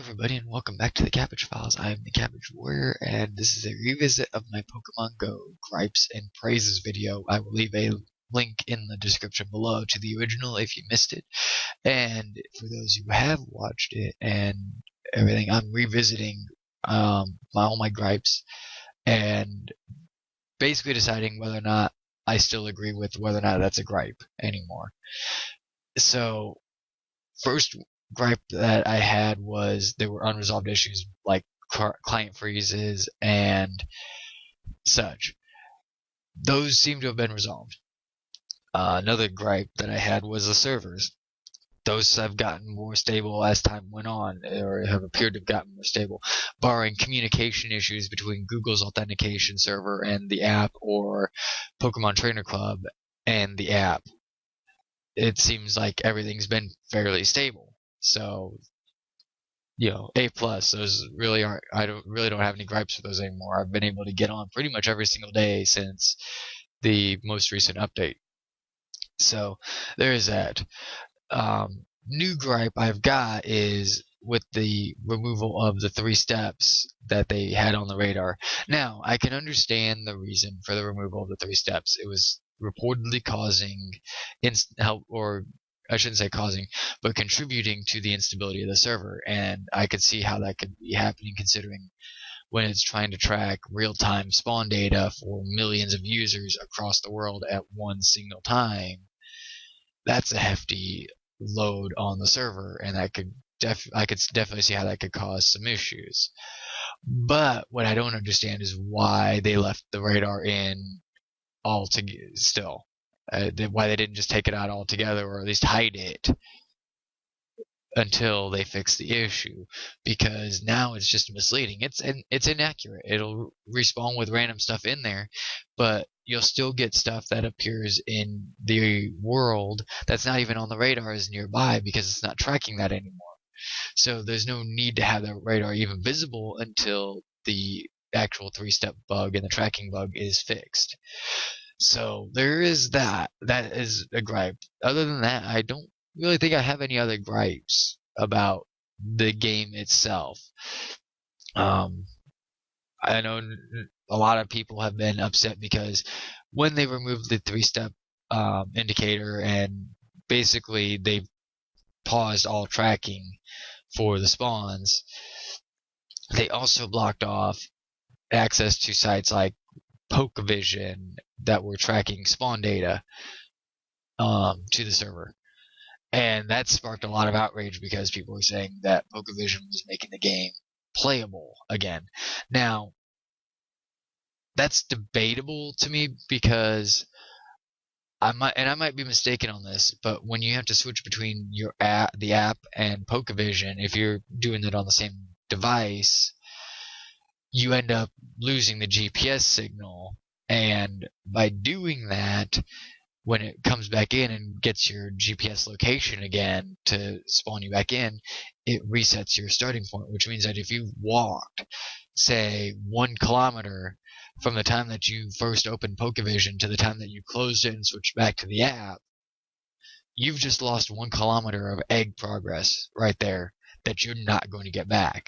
everybody, and welcome back to the Cabbage Files. I am the Cabbage Warrior, and this is a revisit of my Pokemon Go gripes and praises video. I will leave a link in the description below to the original if you missed it. And for those who have watched it and everything, I'm revisiting all my gripes and basically deciding whether or not I still agree with whether or not that's a gripe anymore. So, first gripe that I had was there were unresolved issues like client freezes and such. Those seem to have been resolved. Another gripe that I had was the servers. Those have gotten more stable as time went on, or have appeared to have gotten more stable, barring communication issues between Google's authentication server and the app, or Pokemon Trainer Club and the app. It seems like everything's been fairly stable. So, A+. Those really aren't. I don't have any gripes with those anymore. I've been able to get on pretty much every single day since the most recent update. So there is that. New gripe I've got is with the removal of the 3 steps that they had on the radar. Now, I can understand the reason for the removal of the 3 steps. It was reportedly causing I shouldn't say causing, but contributing to the instability of the server. And I could see how that could be happening considering when it's trying to track real-time spawn data for millions of users across the world at one single time. That's a hefty load on the server, and I could definitely see how that could cause some issues. But what I don't understand is why they left the radar in altogether still. Why they didn't just take it out altogether, or at least hide it until they fix the issue, because now it's just misleading. It's inaccurate. It'll respawn with random stuff in there, but you'll still get stuff that appears in the world that's not even on the radars nearby because it's not tracking that anymore. So there's no need to have the radar even visible until the actual 3-step bug and the tracking bug is fixed. So there is that. That is a gripe. Other than that, I don't really think I have any other gripes about the game itself. I know a lot of people have been upset because when they removed the 3-step indicator and basically they paused all tracking for the spawns, they also blocked off access to sites like PokeVision that were tracking spawn data to the server. And that sparked a lot of outrage because people were saying that PokeVision was making the game playable again. Now, that's debatable to me because I might be mistaken on this, but when you have to switch between the app and PokeVision, if you're doing it on the same device, you end up losing the GPS signal, and by doing that, when it comes back in and gets your GPS location again to spawn you back in, it resets your starting point, which means that if you walked, say, 1 kilometer from the time that you first opened PokeVision to the time that you closed it and switched back to the app, you've just lost 1 kilometer of egg progress right there that you're not going to get back.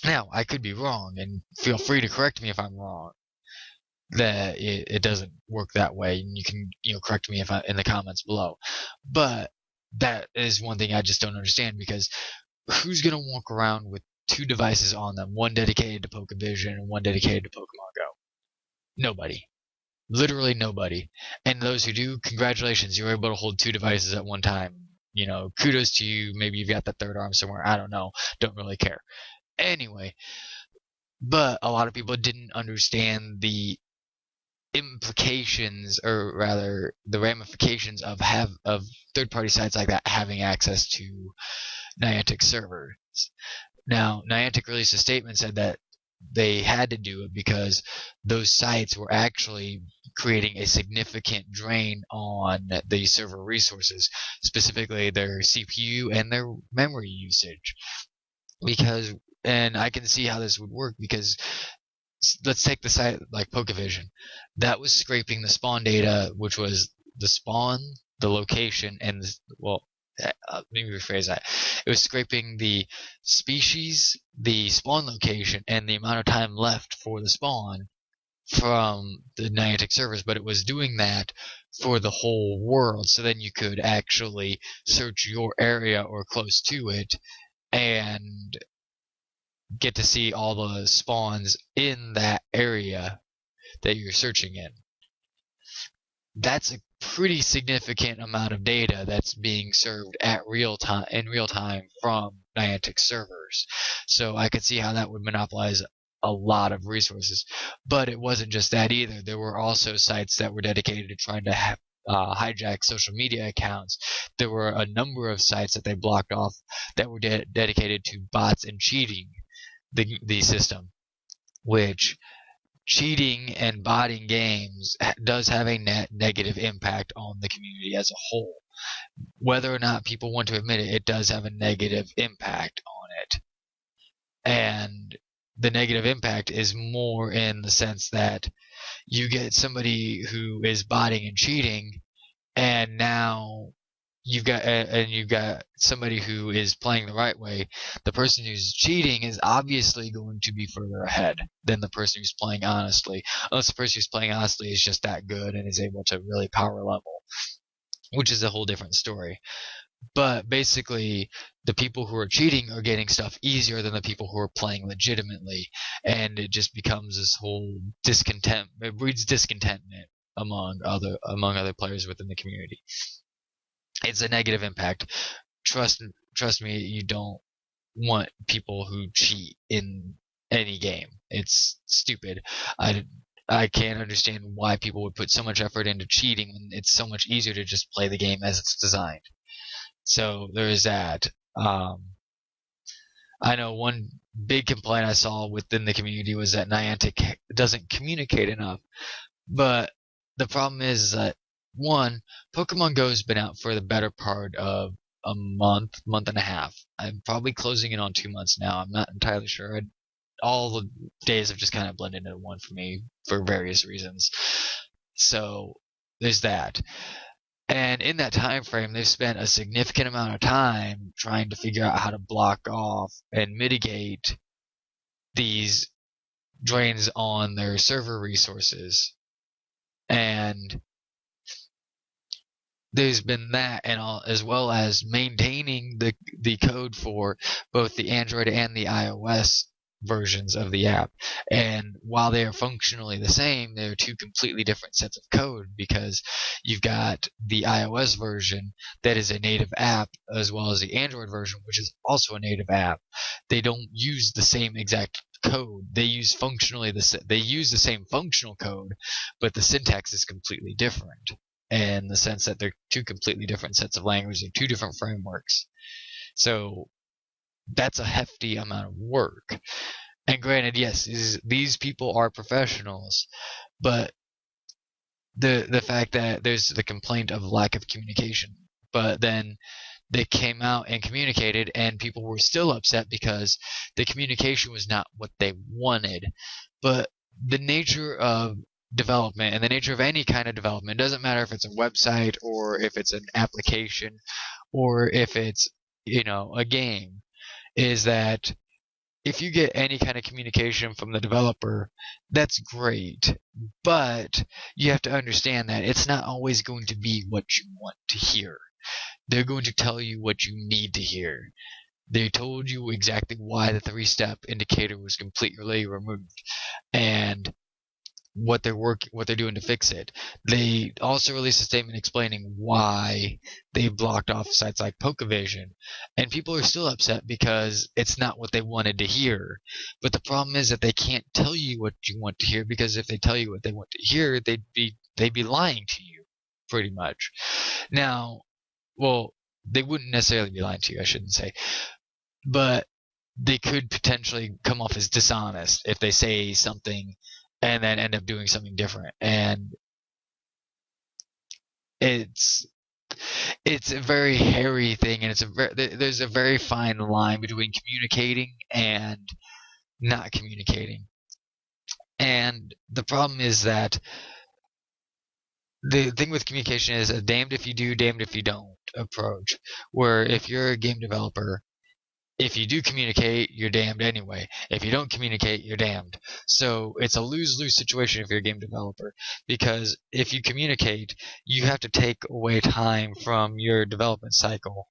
Now, I could be wrong, and feel free to correct me if I'm wrong, that it doesn't work that way, and you can correct me in the comments below. But that is one thing I just don't understand, because who's going to walk around with 2 devices on them, one dedicated to PokeVision and one dedicated to Pokemon Go? Nobody. Literally nobody. And those who do, congratulations, you're able to hold 2 devices at one time. Kudos to you. Maybe you've got that 3rd arm somewhere. I don't know. Don't really care. Anyway, but a lot of people didn't understand the implications, or rather the ramifications of third-party sites like that having access to Niantic servers. Now, Niantic released a statement, said that they had to do it because those sites were actually creating a significant drain on the server resources, specifically their CPU and their memory usage. And I can see how this would work, because let's take the site like PokeVision. That was scraping the spawn data, which was the spawn, the location, and let me rephrase that. It was scraping the species, the spawn location, and the amount of time left for the spawn from the Niantic servers, but it was doing that for the whole world. So then you could actually search your area or close to it and get to see all the spawns in that area that you're searching in. That's a pretty significant amount of data that's being served in real time from Niantic servers. So I could see how that would monopolize a lot of resources. But it wasn't just that either. There were also sites that were dedicated to trying to hijack social media accounts. There were a number of sites that they blocked off that were dedicated to bots and cheating the system, which cheating and botting games does have a net negative impact on the community as a whole. Whether or not people want to admit it, it does have a negative impact on it. And the negative impact is more in the sense that you get somebody who is botting and cheating, and now you've got somebody who is playing the right way. The person who's cheating is obviously going to be further ahead than the person who's playing honestly, unless the person who's playing honestly is just that good and is able to really power level, which is a whole different story. But basically, the people who are cheating are getting stuff easier than the people who are playing legitimately, and it just becomes this whole discontent. It breeds discontentment among other players within the community. It's a negative impact. Trust me, you don't want people who cheat in any game. It's stupid. I can't understand why people would put so much effort into cheating when it's so much easier to just play the game as it's designed. So there is that. I know one big complaint I saw within the community was that Niantic doesn't communicate enough. But the problem is that, one, PokemonGo has been out for the better part of a month and a half. I'm probably closing in on 2 months now. I'm not entirely sure. All the days have just kind of blended into one for me for various reasons. So there's that. And in that time frame, they've spent a significant amount of time trying to figure out how to block off and mitigate these drains on their server resources. And there's been that, and as well as maintaining the code for both the Android and the iOS versions of the app. And while they are functionally the same, they're two completely different sets of code, because you've got the iOS version that is a native app, as well as the Android version, which is also a native app. They don't use the same exact code. They use the same functional code, but the syntax is completely different, in the sense that they're two completely different sets of language and two different frameworks. So that's a hefty amount of work. And granted, yes, these people are professionals, but the fact that there's the complaint of lack of communication, but then they came out and communicated, and people were still upset because the communication was not what they wanted. But the nature of development, and the nature of any kind of development, doesn't matter if it's a website or if it's an application or if it's a game, is that if you get any kind of communication from the developer, that's great. But you have to understand that it's not always going to be what you want to hear. They're going to tell you what you need to hear. They told you exactly why the 3-step indicator was completely removed, and what they're doing to fix it. They also released a statement explaining why they blocked off sites like Pokevision, and people are still upset because it's not what they wanted to hear. But the problem is that they can't tell you what you want to hear, because if they tell you what they want to hear, they'd be lying to you, pretty much. Now, well, they wouldn't necessarily be lying to you, I shouldn't say, but they could potentially come off as dishonest if they say something and then end up doing something different. And it's a very hairy thing, and there's a very fine line between communicating and not communicating. And the problem is that the thing with communication is damned if you do, damned if you don't. approach, where if you're a game developer, if you do communicate, you're damned anyway. If you don't communicate, you're damned. So it's a lose-lose situation if you're a game developer, because if you communicate, you have to take away time from your development cycle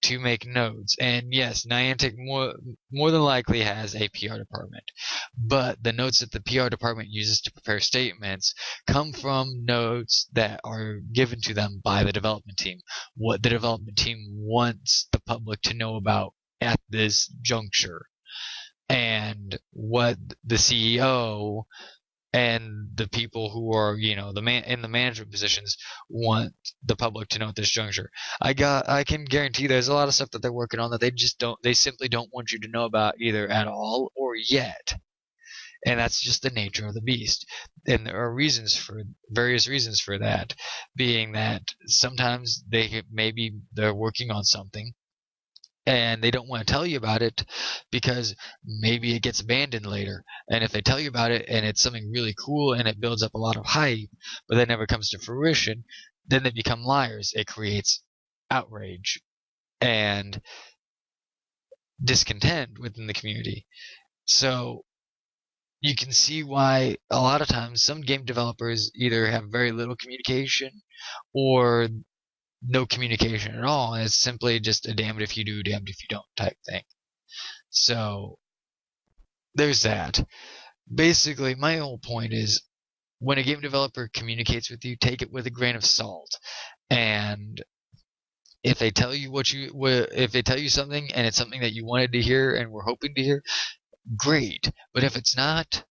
to make nodes. And yes, Niantic more than likely has a PR department, but the notes that the PR department uses to prepare statements come from notes that are given to them by the development team. What the development team wants the public to know about at this juncture, and what the CEO and the people who are, in the management positions want the public to know at this juncture. I can guarantee there's a lot of stuff that they're working on that they simply don't want you to know about either at all or yet. And that's just the nature of the beast. And there are various reasons for that, being that sometimes maybe they're working on something and they don't want to tell you about it because maybe it gets abandoned later. And if they tell you about it and it's something really cool and it builds up a lot of hype, but that never comes to fruition, then they become liars. It creates outrage and discontent within the community. So you can see why a lot of times some game developers either have very little communication or no communication at all, and it's simply just a damned if you do, damned if you don't type thing. So there's that. Basically, my whole point is when a game developer communicates with you, take it with a grain of salt. And if they tell you something and it's something that you wanted to hear and were hoping to hear, great. But if it's not,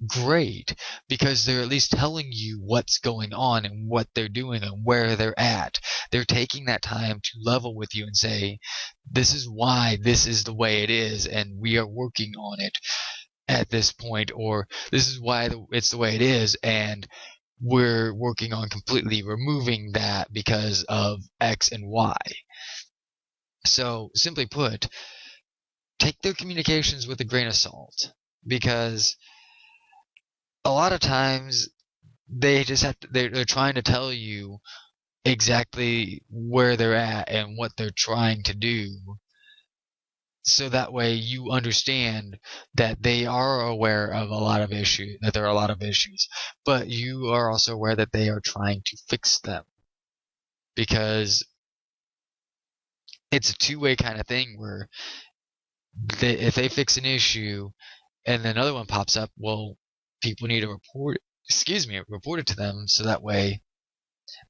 great, because they're at least telling you what's going on and what they're doing and where they're at. They're taking that time to level with you and say, this is why this is the way it is, and we are working on it at this point, or this is why it's the way it is, and we're working on completely removing that because of X and Y. So, simply put, take their communications with a grain of salt, because a lot of times they're trying to tell you exactly where they're at and what they're trying to do, so that way you understand that they are aware of that there are a lot of issues, but you are also aware that they are trying to fix them, because it's a two-way kind of thing where if they fix an issue and then another one pops up, well, people need to report it to them, so that way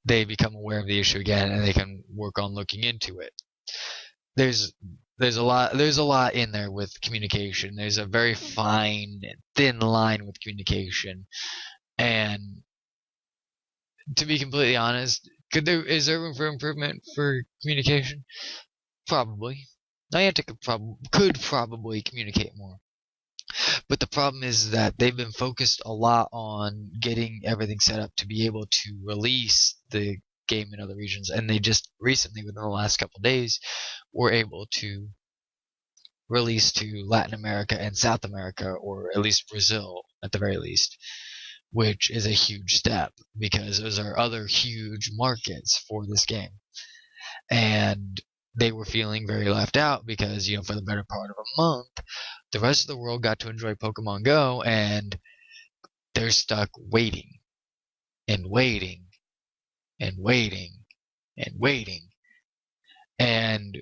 they become aware of the issue again and they can work on looking into it. There's a lot in there with communication. There's a very fine, thin line with communication, and to be completely honest, is there room for improvement for communication? Probably. Niantic could probably communicate more. But the problem is that they've been focused a lot on getting everything set up to be able to release the game in other regions, and they just recently, within the last couple of days, were able to release to Latin America and South America, or at least Brazil at the very least, which is a huge step because those are other huge markets for this game. And they were feeling very left out because, for the better part of a month, the rest of the world got to enjoy PokemonGo, and they're stuck waiting and waiting and waiting and waiting. And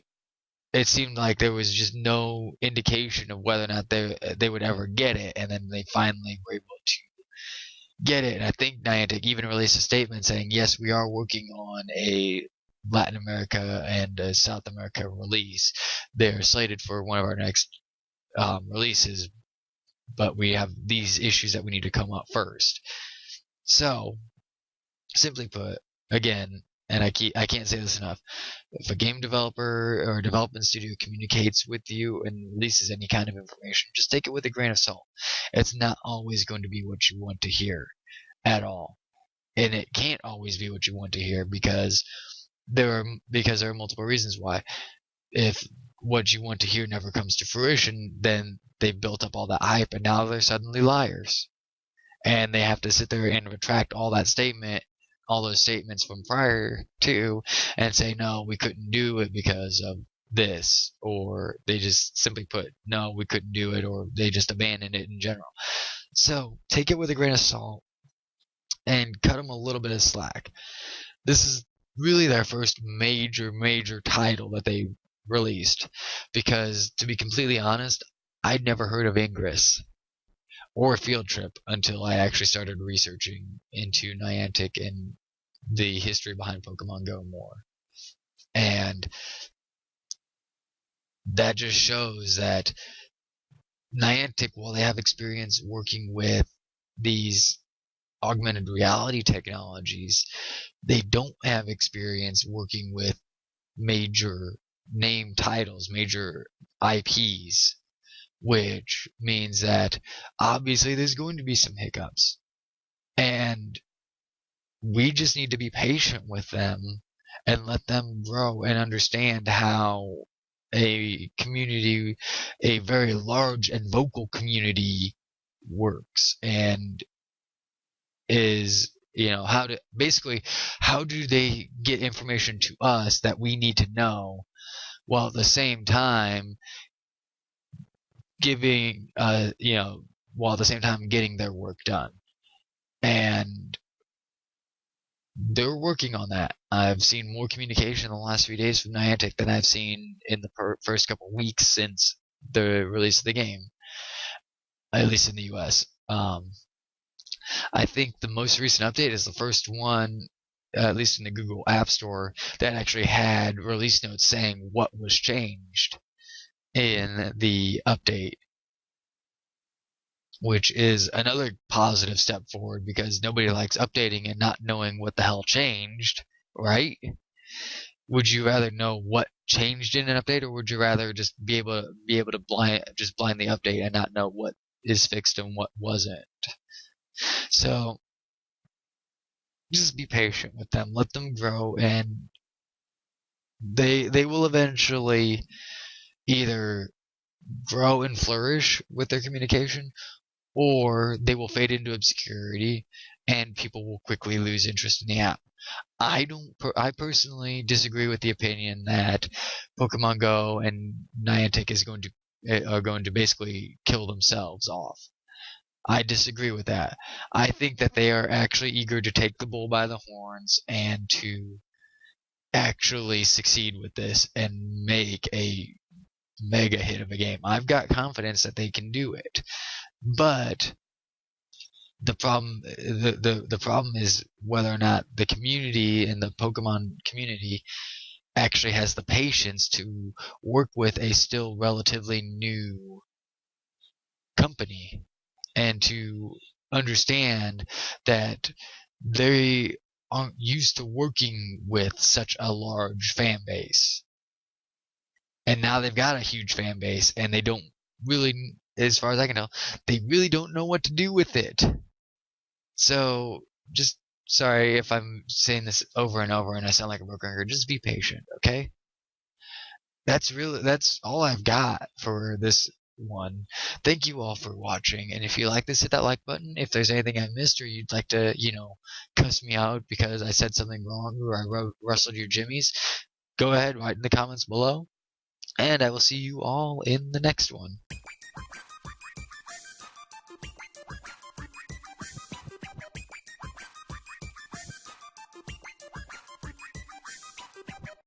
it seemed like there was just no indication of whether or not they would ever get it, and then they finally were able to get it. And I think Niantic even released a statement saying, yes, we are working on a Latin America and South America release. They're slated for one of our next releases, but we have these issues that we need to come up first. So, simply put, again, and I can't say this enough, if a game developer or a development studio communicates with you and releases any kind of information, just take it with a grain of salt. It's not always going to be what you want to hear at all. And it can't always be what you want to hear because there are multiple reasons why. If what you want to hear never comes to fruition, then they've built up all that hype and now they're suddenly liars. And they have to sit there and retract all that statement all those statements from prior to and say, no, we couldn't do it because of this, or they just simply put, no, we couldn't do it, or they just abandoned it in general. So take it with a grain of salt and cut them a little bit of slack. This is really their first major title that they released, because to be completely honest, I'd never heard of Ingress or Field Trip until I actually started researching into Niantic and the history behind PokemonGo more. And that just shows that Niantic, while they have experience working with these augmented reality technologies, they don't have experience working with major name titles, major IPs, which means that obviously there's going to be some hiccups. And we just need to be patient with them and let them grow and understand how a community, a very large and vocal community, works and is, how do they get information to us that we need to know, while at the same time getting their work done. And they're working on that. I've seen more communication in the last few days from Niantic than I've seen in the first couple weeks since the release of the game, at least in the US. I think the most recent update is the first one, at least in the Google App Store, that actually had release notes saying what was changed in the update, which is another positive step forward, because nobody likes updating and not knowing what the hell changed, right? Would you rather know what changed in an update, or would you rather just be able to blindly update and not know what is fixed and what wasn't? So just be patient with them, let them grow, and they will eventually either grow and flourish with their communication, or they will fade into obscurity and people will quickly lose interest in the app. I personally disagree with the opinion that Pokemon Go and Niantic are going to basically kill themselves off. I disagree with that. I think that they are actually eager to take the bull by the horns and to actually succeed with this and make a mega hit of a game. I've got confidence that they can do it. But the problem is whether or not the community and the Pokemon community actually has the patience to work with a still relatively new company, and to understand that they aren't used to working with such a large fan base. And now they've got a huge fan base, and they don't really, as far as I can tell, they really don't know what to do with it. So, just sorry if I'm saying this over and over and I sound like a broken record. Just be patient, okay? That's all I've got for this one. Thank you all for watching, and if you like this, hit that like button. If there's anything I missed, or you'd like to, cuss me out because I said something wrong or I rustled your jimmies, go ahead, write in the comments below, and I will see you all in the next one.